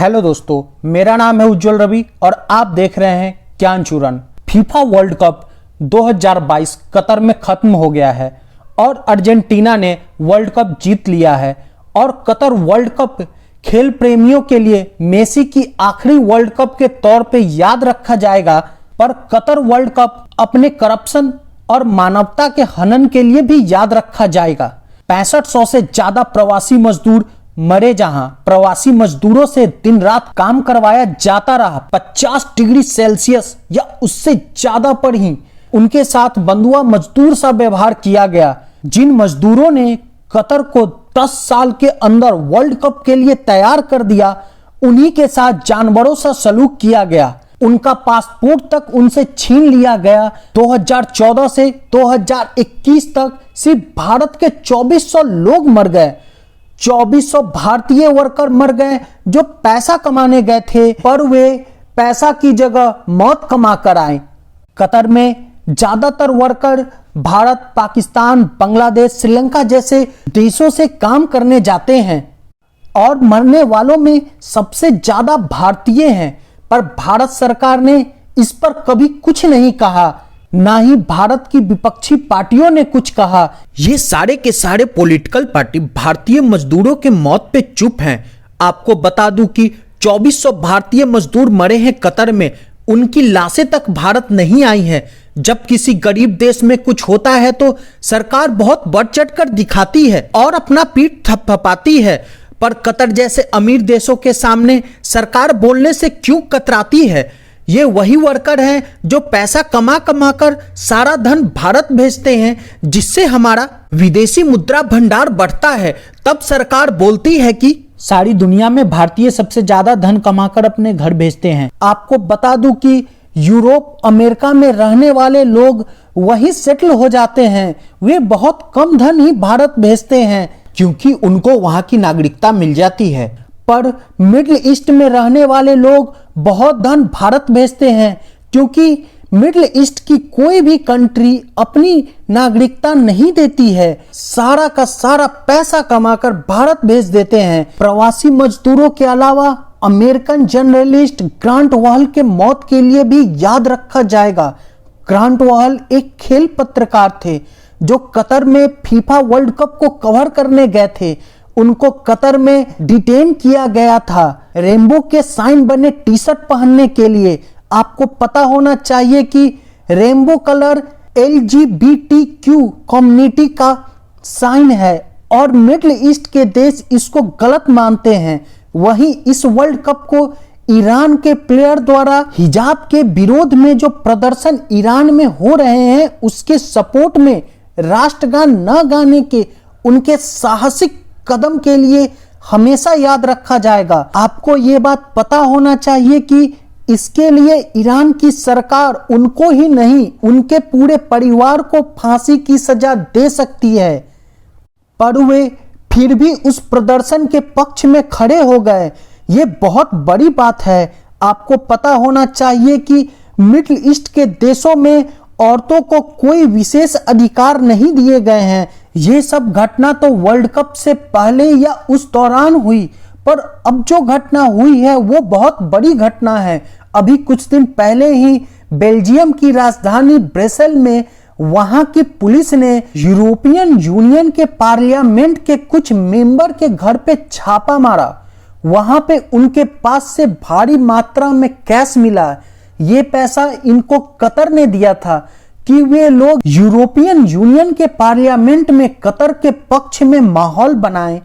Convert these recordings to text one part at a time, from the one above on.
Hello दोस्तों, मेरा नाम है उज्जवल रवि और आप देख रहे हैं ज्ञान चूरन। फीफा वर्ल्ड कप 2022 कतर में खत्म हो गया है और अर्जेंटीना ने वर्ल्ड कप जीत लिया है। और कतर वर्ल्ड कप खेल प्रेमियों के लिए मेसी की आखिरी वर्ल्ड कप के तौर पे याद रखा जाएगा, पर कतर वर्ल्ड कप अपने करप्शन और मानवता के हनन के लिए भी याद रखा जाएगा। 6500 से ज्यादा प्रवासी मजदूर मरे, जहां प्रवासी मजदूरों से दिन रात काम करवाया जाता रहा। 50 डिग्री सेल्सियस या उससे ज्यादा पर ही उनके साथ बंधुआ मजदूर सा व्यवहार किया गया। जिन मजदूरों ने कतर को 10 साल के अंदर वर्ल्ड कप के लिए तैयार कर दिया, उन्हीं के साथ जानवरों सा सलूक किया गया। उनका पासपोर्ट तक उनसे छीन लिया गया। 2014 से 2021 तक सिर्फ भारत के 2400 लोग मर गए। 2400 भारतीय वर्कर मर गए जो पैसा कमाने गए थे, पर वे पैसा की जगह मौत कमा कर आए। कतर में ज्यादातर वर्कर भारत, पाकिस्तान, बांग्लादेश, श्रीलंका जैसे देशों से काम करने जाते हैं और मरने वालों में सबसे ज्यादा भारतीय हैं। पर भारत सरकार ने इस पर कभी कुछ नहीं कहा, ना ही भारत की विपक्षी पार्टियों ने कुछ कहा। ये सारे के सारे पॉलिटिकल पार्टी भारतीय मजदूरों के मौत पे चुप हैं। आपको बता दूं कि 2400 भारतीय मजदूर मरे हैं कतर में, उनकी लाशें तक भारत नहीं आई हैं। जब किसी गरीब देश में कुछ होता है तो सरकार बहुत बढ़ चढ़ कर दिखाती है और अपना पीठ थपथपाती है, पर कतर जैसे अमीर देशों के सामने सरकार बोलने से क्यों कतराती है? ये वही वर्कर हैं जो पैसा कमा कमा कर सारा धन भारत भेजते हैं, जिससे हमारा विदेशी मुद्रा भंडार बढ़ता है। तब सरकार बोलती है कि सारी दुनिया में भारतीय सबसे ज्यादा धन कमाकर अपने घर भेजते हैं। आपको बता दूं कि यूरोप, अमेरिका में रहने वाले लोग वहीं सेटल हो जाते हैं। वे बहुत कम धन ही भारत भेजते हैं क्योंकि उनको वहां की नागरिकता मिल जाती है। पर मिडिल ईस्ट में रहने वाले लोग बहुत धन भारत भेजते हैं क्योंकि मिडिल ईस्ट की कोई भी कंट्री अपनी नागरिकता नहीं देती है। सारा का सारा पैसा कमाकर भारत भेज देते हैं। प्रवासी मजदूरों के अलावा अमेरिकन जर्नलिस्ट ग्रांट वाहल के मौत के लिए भी याद रखा जाएगा। ग्रांट वाहल एक खेल पत्रकार थे जो कतर में फीफा वर्ल्ड कप को कवर करने गए थे। उनको कतर में डिटेन किया गया था रेनबो के साइन बने टी शर्ट पहनने के लिए। आपको पता होना चाहिए कि रेनबो कलर LGBTQ कम्युनिटी का साइन है और मिडिल ईस्ट के देश इसको गलत मानते हैं। वहीं इस वर्ल्ड कप को ईरान के प्लेयर द्वारा हिजाब के विरोध में जो प्रदर्शन ईरान में हो रहे हैं, उसके सपोर्ट में राष्ट्रगान न गाने के उनके साहसिक कदम के लिए हमेशा याद रखा जाएगा। आपको ये बात पता होना चाहिए कि इसके लिए ईरान की सरकार उनको ही नहीं, उनके पूरे परिवार को फांसी की सजा दे सकती है, पर वे फिर भी उस प्रदर्शन के पक्ष में खड़े हो गए। ये बहुत बड़ी बात है। आपको पता होना चाहिए कि मिडिल ईस्ट के देशों में औरतों को कोई विशेष अधिकार नहीं दिए गए हैं। ये सब घटना तो वर्ल्ड कप से पहले या उस दौरान हुई, पर अब जो घटना हुई है वो बहुत बड़ी घटना है। अभी कुछ दिन पहले ही बेल्जियम की राजधानी ब्रसेल में वहां की पुलिस ने यूरोपियन यूनियन के पार्लियामेंट के कुछ मेंबर के घर पे छापा मारा। वहां पे उनके पास से भारी मात्रा में कैश मिला। ये पैसा इनको कतर ने दिया था कि वे लोग यूरोपियन यूनियन के पार्लियामेंट में कतर के पक्ष में माहौल बनाएं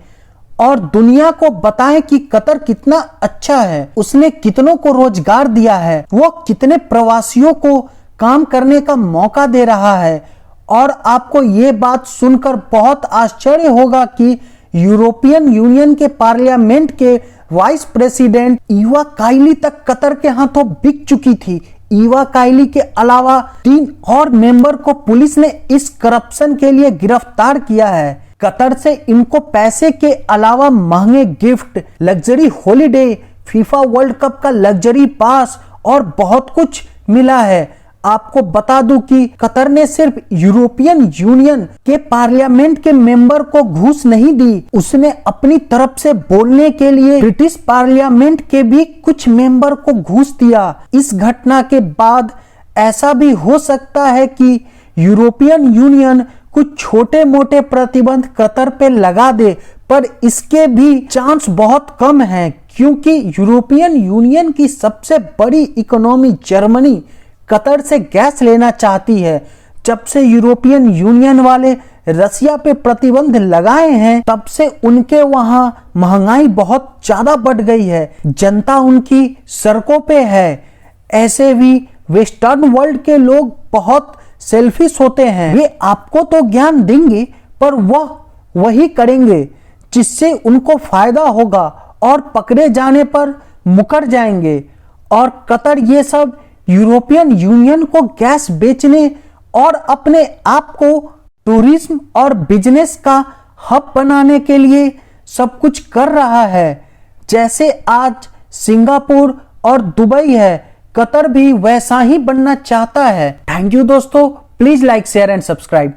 और दुनिया को बताएं कि कतर कितना अच्छा है, उसने कितनों को रोजगार दिया है, वो कितने प्रवासियों को काम करने का मौका दे रहा है। और आपको ये बात सुनकर बहुत आश्चर्य होगा कि यूरोपियन यूनियन के पार्लियामेंट के वाइस प्रेसिडेंट ईवा काइली तक कतर के हाथों बिक चुकी थी। ईवा काइली के अलावा 3 और मेंबर को पुलिस ने इस करप्शन के लिए गिरफ्तार किया है। कतर से इनको पैसे के अलावा महंगे gift, luxury holiday, FIFA world cup का लग्जरी पास और बहुत कुछ मिला है। आपको बता दूं कि कतर ने सिर्फ यूरोपियन यूनियन के पार्लियामेंट के मेंबर को घूस नहीं दी, उसने अपनी तरफ से बोलने के लिए ब्रिटिश पार्लियामेंट के भी कुछ मेंबर को घूस दिया। इस घटना के बाद ऐसा भी हो सकता है कि यूरोपियन यूनियन कुछ छोटे मोटे प्रतिबंध कतर पे लगा दे, पर इसके भी चांस बहुत कम हैं, क्योंकि यूरोपियन यूनियन की सबसे बड़ी इकोनॉमी जर्मनी कतर से गैस लेना चाहती है। जब से यूरोपियन यूनियन वाले रसिया पे प्रतिबंध लगाए हैं, तब से उनके वहां महंगाई बहुत ज्यादा बढ़ गई है, जनता उनकी सड़कों पे है। ऐसे भी वेस्टर्न वर्ल्ड के लोग बहुत सेल्फिश होते हैं, वे आपको तो ज्ञान देंगे पर वह वही करेंगे जिससे उनको फायदा होगा और पकड़े जाने पर मुकर जाएंगे। और कतर ये सब यूरोपियन यूनियन को गैस बेचने और अपने आप को टूरिज्म और बिजनेस का हब बनाने के लिए सब कुछ कर रहा है। जैसे आज सिंगापुर और दुबई है, कतर भी वैसा ही बनना चाहता है। थैंक यू दोस्तों, please like share and subscribe.